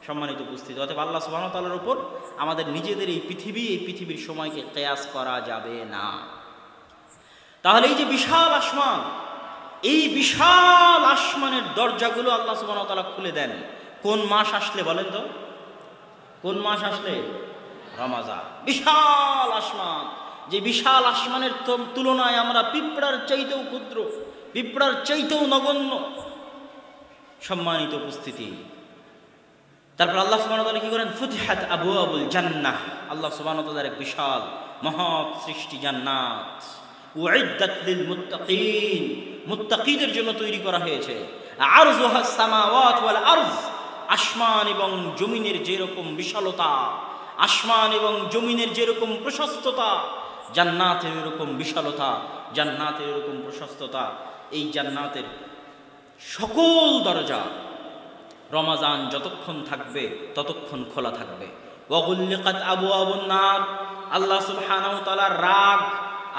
সম্মানিত উপস্থিতি, অতএব আল্লাহ সুবহানাহু ওয়া তাআলার উপর আমাদের নিজেদের এই পৃথিবীর সময়কে কিয়াস করা যাবে না। তাহলে এই যে বিশাল আসমান, এই বিশাল আসমানের দরজাগুলো আল্লাহ সুবহানাহু ওয়া তাআলা খুলে দেন কোন মাস আসলে? বলেন তো, কোন মাস আসলে? রমাজান। বিশাল আসমান, যে বিশাল আসমানের তুলনায় আমরা পিঁপড়ার চাইতেও ক্ষুদ্র, পিঁপড়ার চাইতেও নগণ্য। সম্মানিত উপস্থিতি, তারপর আল্লাহ সুবহানাহু ওয়া তাআলা কি করেন? ফুতিহাত আবওয়াবুল জান্নাহ। আল্লাহ সুবহানাহু ওয়া তাআলার এক বিশাল মহৎ সৃষ্টি জান্নাত, উইদ্দাত লিল মুত্তাকিন, মুত্তাকিদের জন্য তৈরি করা হয়েছে। আরযুহাস সামাওয়াত ওয়াল আরজ, আসমান এবং জমিনের যেরকম বিশালতা, আসমান এবং জমিনের যেরকম প্রশস্ততা, জান্নাতের এরকম বিশালতা, জান্নাতের এরকম প্রশস্ততা। এই জান্নাতের সকল দরজা রমাজান যতক্ষণ থাকবে ততক্ষণ খোলা থাকবে। ওয়াগুল্লিকাত আবওয়াবুন নার, আল্লাহ সুবহানাহু ওয়া তাআলার রাগ,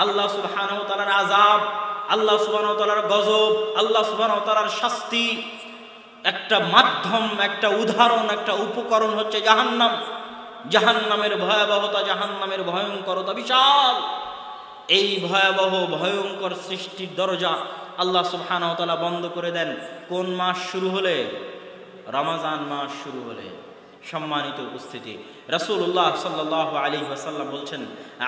আল্লাহ সুবহানাহু ওয়া তাআলার আযাব, আল্লাহ সুবহানাহু ওয়া তাআলার গজব, আল্লাহ সুবহানাহু ওয়া তাআলার শাস্তি, একটা মাধ্যম, একটা উদাহরণ, একটা উপকরণ হচ্ছে জাহান্নাম। জাহান্নামের ভয়াবহতা, জাহান্নামের ভয়ঙ্করতা বিশাল। এই ভয়াবহ ভয়ঙ্কর সৃষ্টির দরজা আল্লাহ সুবহানাহু ওয়া তাআলা বন্ধ করে দেন কোন মাস শুরু হলে? রমজান মাস শুরু হলে। সম্মানিত উপস্থিতি, রাসূলুল্লাহ সাল্লাল্লাহু আলাইহি ওয়াসাল্লাম বলছেন,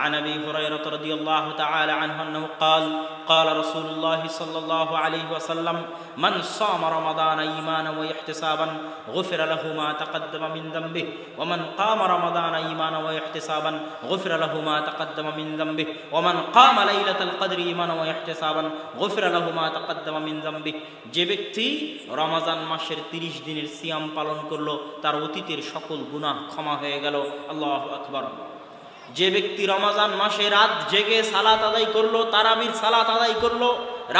আন আবি হুরায়রা রাদিয়াল্লাহু তাআলা আনহু আন্নাহু قال قال رسول الله صلى الله عليه وسلم من صام رمضان ايمانا واحتسابا غفر له ما تقدم من ذنبه ومن قام رمضان ايمانا واحتسابا غفر له ما تقدم من ذنبه ومن قام ليلة القدر ايمانا واحتسابا غفر له ما تقدم من ذنبه। যে ব্যক্তি রমজান মাসের 30 দিনের সিয়াম পালন করলো, তার অতীতের সকল গুনাহ ক্ষমা হয়ে গেল। আল্লাহু আকবার। যে ব্যক্তি রমজান মাসে রাত জেগে সালাত আদায় করলো, তারাবির সালাত আদায় করলো,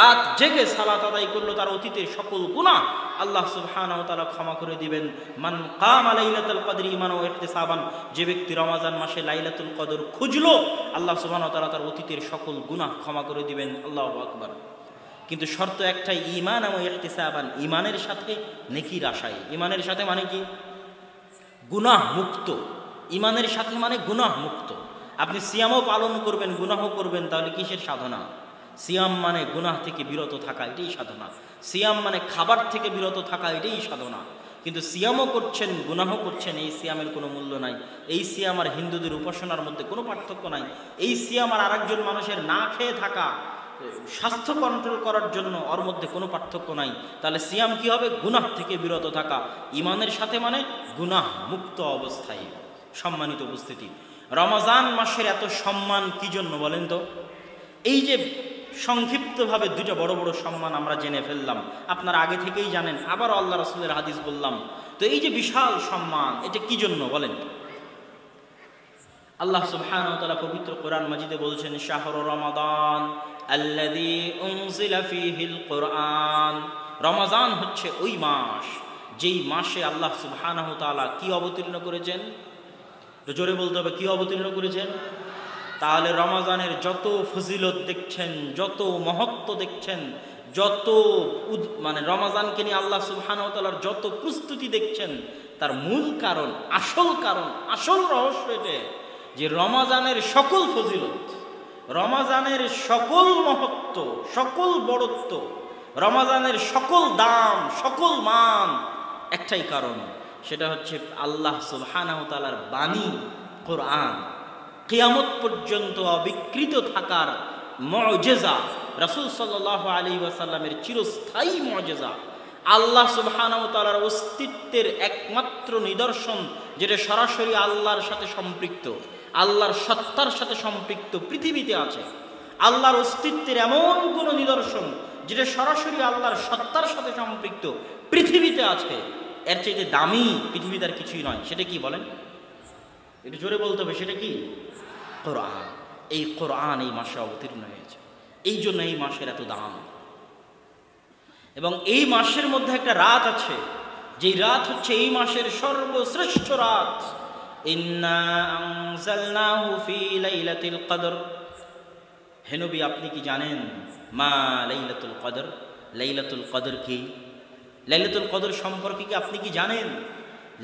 রাত জেগে সালাত আদায় করলো, তার অতীতের সকল গুনাহ আল্লাহ সুবহানাহু ওয়া তাআলা ক্ষমা করে দিবেন। মান কামা লাইলাতুল কদর ঈমানান ওয়া ইহতিসাবান, যে ব্যক্তি রমজান মাসে লাইলাতুল কদর খুঁজলো, আল্লাহ সুবহানাহু ওয়া তাআলা তার অতীতের সকল গুনাহ ক্ষমা করে দিবেন। আল্লাহু আকবার। কিন্তু শর্ত একটাই, ঈমান ওয়া ইহতিসাবান, ঈমানের সাথে নেকির আশায়। ঈমানের সাথে মানে কি? গুনাহ মুক্ত। ঈমানের সাথে মানে গুনাহ মুক্ত। আপনি সিয়ামও পালন করবেন, গুনাহও করবেন, তাহলে কিসের সাধনা? সিয়াম মানে গুনাহ থেকে বিরত থাকা, এটাই সাধনা। সিয়াম মানে খাবার থেকে বিরত থাকা, এটাই সাধনা। কিন্তু সিয়ামও করছেন, গুনাহও করছেন, এই সিয়ামের কোনো মূল্য নাই। এই সিয়াম আর হিন্দুদের উপাসনার মধ্যে কোনো পার্থক্য নাই। এই সিয়াম আর আরেকজন মানুষের না খেয়ে থাকা, স্বাস্থ্য কন্ট্রোল করার জন্য, ওর মধ্যে কোনো পার্থক্য নাই। তাহলে সিয়াম কি হবে? গুনাহ থেকে বিরত থাকা। ঈমানের সাথে মানে গুনাহ মুক্ত অবস্থায়। সম্মানিত উপস্থিতি, রমজান মাসের এত সম্মান কি জন্য বলেন তো? এই যে সংক্ষিপ্তভাবে দুটো বড় বড় সম্মান আমরা জেনে ফেললাম, আপনারা আগে থেকেই জানেন, আবারও আল্লাহ রাসূলের হাদিস বললাম। তো এই যে বিশাল সম্মান, এটা কি জন্য বলেন? আল্লাহ সুবহানাহু ওয়া তাআলা পবিত্র কোরআন মাজিদে বলছেন, শাহরু রমাদান আল্লাযী উনজিলা ফীহিল কুরআন। রমজান হচ্ছে ওই মাস যেই মাসে আল্লাহ সুবহানাহু ওয়া তাআলা কি অবতীর্ণ করেছেন? জোরে বলতে হবে, কি অবতীর্ণ করেছেন? তাহলে রমজানের যত ফজিলত দেখছেন, যত মহত্ব দেখছেন, যত রমজানকে নিয়ে আল্লাহ সুবহানাহু ওয়া তাআলার যত প্রস্তুতি দেখছেন, তার মূল কারণ, আসল রহস্য এটা যে রমজানের সকল ফজিলত, রমজানের সকল মহত্ব, সকল বড়ত্ব, রমজানের সকল দাম, সকল মান একটাই কারণ, সেটা হচ্ছে আল্লাহ সুবহানাহু ওয়া তাআলার বাণী কোরআন, কিয়ামত পর্যন্ত অবিকৃত থাকার মুজিজা, রাসূল সাল্লাল্লাহু আলাইহি ওয়াসাল্লামের চিরস্থায়ী মুজিজা, আল্লাহ সুবহানাহু ওয়া তাআলার অস্তিত্বের একমাত্র নিদর্শন, যেটা সরাসরি আল্লাহর সাথে সম্পৃক্ত, আল্লাহর সত্তার সাথে সম্পৃক্ত পৃথিবীতে আছে। আল্লাহর অস্তিত্বের এমন কোনো নিদর্শন যেটা সরাসরি আল্লাহর সত্তার সাথে সম্পৃক্ত পৃথিবীতে আছে, এর চাইতে দামি পৃথিবীতে আর কিছুই নয়। সেটা কি বলেন? এটা জোরে বলতে হবে, সেটা কি? কোরআন। এই কোরআন এই মাসে অবতীর্ণ হয়েছে, এই জন্য এই মাসের এত দাম। এবং এই মাসের মধ্যে একটা রাত আছে, যেই রাত হচ্ছে এই মাসের সর্বশ্রেষ্ঠ রাত। ইন্না আনজালনাহু ফি লাইলাতুল কদর। হে নবী, আপনি কি জানেন মা লাইলাতুল কদর? লাইলাতুল কদর কি? লাইলাতুল কদর সম্পর্কে কি আপনি কি জানেন?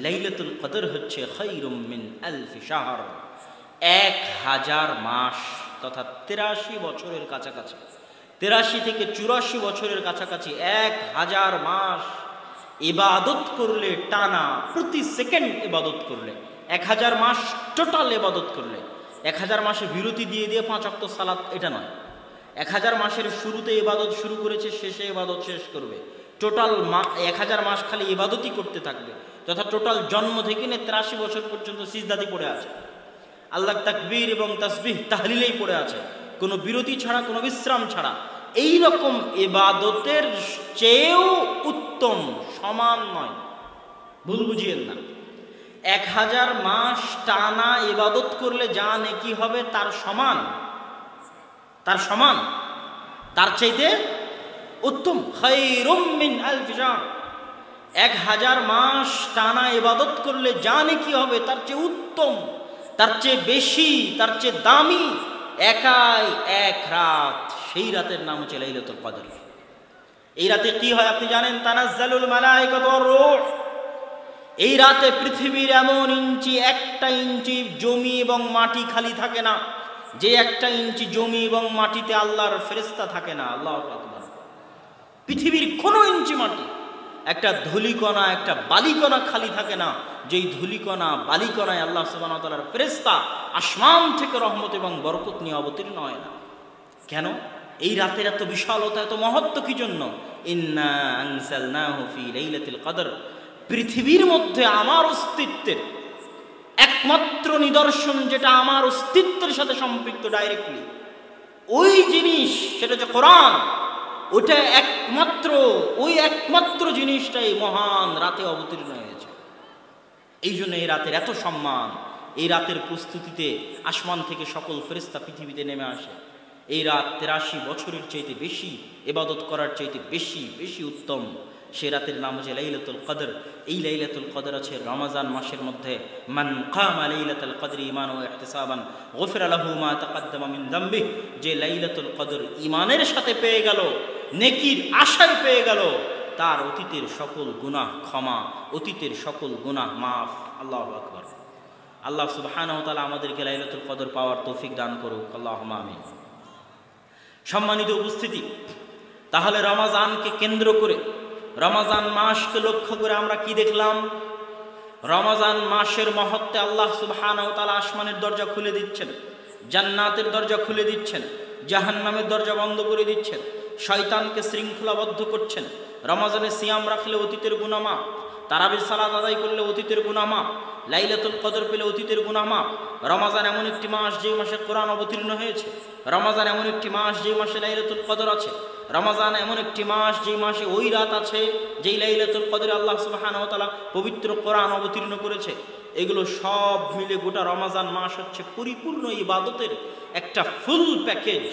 লাইলাতুল কদর হচ্ছে খায়রুম মিন আলফি শাহর, 1000 মাস তথা 83 বছরের কাছাকাছি, 83 থেকে 84 বছরের কাছাকাছি 1000 মাস ইবাদত করলে, টানা প্রতি সেকেন্ড ইবাদত করলে, 1000 মাস টোটাল ইবাদত করলে, 1000 মাসে বিরতি দিয়ে 5 ওয়াক্ত সালাত, এটা নয়। 1000 মাসের শুরুতে ইবাদত শুরু করেছে, শেষে ইবাদত শেষ করবে। টোটাল 1000 মাস খালি ইবাদতই করতে থাকবে, তথা টোটাল জন্ম থেকে 83 বছর পর্যন্ত সিজদাতে পড়ে আছে, আল্লাহ তাকবীর এবং তাসবিহ তাহলিলেই পড়ে আছে, কোনো বিরতি ছাড়া, কোনো বিশ্রাম ছাড়া। এই রকম ইবাদতের চেয়েও উত্তম, সমান নয়, ভুল বুঝিয়েন না। 1000 মাস টানা ইবাদত করলে যা নেকি হবে তার সমান, তার চাইতে উত্তম। খায়রুম মিন আলফি শাহর, 1000 মাস টানা ইবাদত করলে যা নেকি হবে তার চেয়ে উত্তম, তার চেয়ে বেশি, তার চেয়ে দামি একাই এক রাত। সেই রাতের নাম হচ্ছে লাইলাতুল কদর। এই রাতে কি হয় আপনি জানেন? তানাজ্জালুল মালায়েকাতু ওয়ার রূহ। এই রাতে পৃথিবীর এমন একটা ইঞ্চি জমি এবং মাটি খালি থাকে না, যে একটা ইঞ্চি জমি এবং মাটিতে আল্লাহর ফেরেশতা থাকে না। আল্লাহু আকবার। পৃথিবীর কোনো ইঞ্চি মাটি, একটা ধূলিকণা, একটা বালিকণা খালি থাকে না, যেই ধূলিকণা বালিকণায় আল্লাহ সুবহানাহু ওয়া তাআলার ফেরেশতা আসমান থেকে রহমত এবং বরকত নিয়ে অবতীর্ণ হয় না। কেন? এই রাতের এত বিশালতা, এত মহত্ব কি জন্য? ইন্না আনজালনাহু ফি লাইলাতুল কদর। পৃথিবীর মধ্যে আমার অস্তিত্বের একমাত্র নিদর্শন, যেটা আমার অস্তিত্বের সাথে সম্পৃক্ত ডাইরেক্টলি, ওই জিনিস, সেটা হচ্ছে কোরআন। ওটা একমাত্র জিনিসটাই মহান রাতে অবতীর্ণ হয়েছে। এই জন্য এই রাতের এত সম্মান। এই রাতের প্রস্তুতিতে আসমান থেকে সকল ফেরেশতা পৃথিবীতে নেমে আসে। এই রাত 83 বছরের চাইতে বেশি ইবাদত করার চাইতে বেশি উত্তম। সে রাতের নাম হচ্ছে লাইলাতুল কদর। এই লাইলাতুল কদর আছে রমজান মাসের মধ্যে। মান কামা লাইলাতুল কদরি ঈমানান ওয়া ইহতিসাবান গুফিরা লাহু মা তাকাদ্দামা মিন যামবিহি। যে লাইলাতুল কদর ঈমানের সাথে পেয়ে গেল, নেকির আশায় পেয়ে গেল, তার অতীতের সকল গুনাহ ক্ষমা, অতীতের সকল গুনাহ মাফ। আল্লাহু আকবার। আল্লাহ সুবহানাহু ওয়া তাআলা আমাদেরকে লাইলাতুল কদর পাওয়ার তৌফিক দান করুক। আল্লাহুম্মা আমিন। সম্মানিত উপস্থিতি, তাহলে রমজানকে কেন্দ্র করে, রমজান মাসকে লক্ষ্য করে আমরা কি দেখলাম? রমজান মাসের মহত্বে আল্লাহ সুবহানাহু ওয়া তাআলা আসমানের দরজা খুলে দিচ্ছেন, জান্নাতের দরজা খুলে দিচ্ছেন, জাহান্নামের দরজা বন্ধ করে দিচ্ছেন, শয়তানকে শৃঙ্খলাবদ্ধ করছেন। রমজানে সিয়াম রাখলে অতীতের গুনাহ মাফ, তারাবির সালাত আদায় করলে অতীতের গুনাহ মাফ, লাইলাতুল কদর পেলে অতীতের গুনাহ মাফ। রমাজান এমন একটি মাস যে মাসে কোরআন অবতীর্ণ হয়েছে, রমাজান এমন একটি মাস যে মাসে লাইলাতুল কদর আছে, রমাজান এমন একটি মাস যেই মাসে ওই রাত আছে যেই লাইলাতুল কদরে আল্লাহ সুবহানাহু ওয়া তাআলা পবিত্র কোরআন অবতীর্ণ করেছে। এগুলো সব মিলে গোটা রমাজান মাস হচ্ছে পরিপূর্ণ ইবাদতের একটা ফুল প্যাকেজ,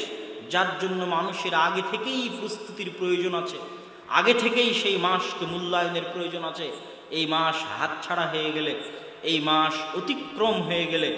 যার জন্য মানুষের আগে থেকেই প্রস্তুতির প্রয়োজন আছে, আগে থেকেই সেই মাসকে মূল্যায়নের প্রয়োজন আছে। এই মাস হাতছাড়া হয়ে গেলে, এই মাস অতিক্রম হয়ে গেলে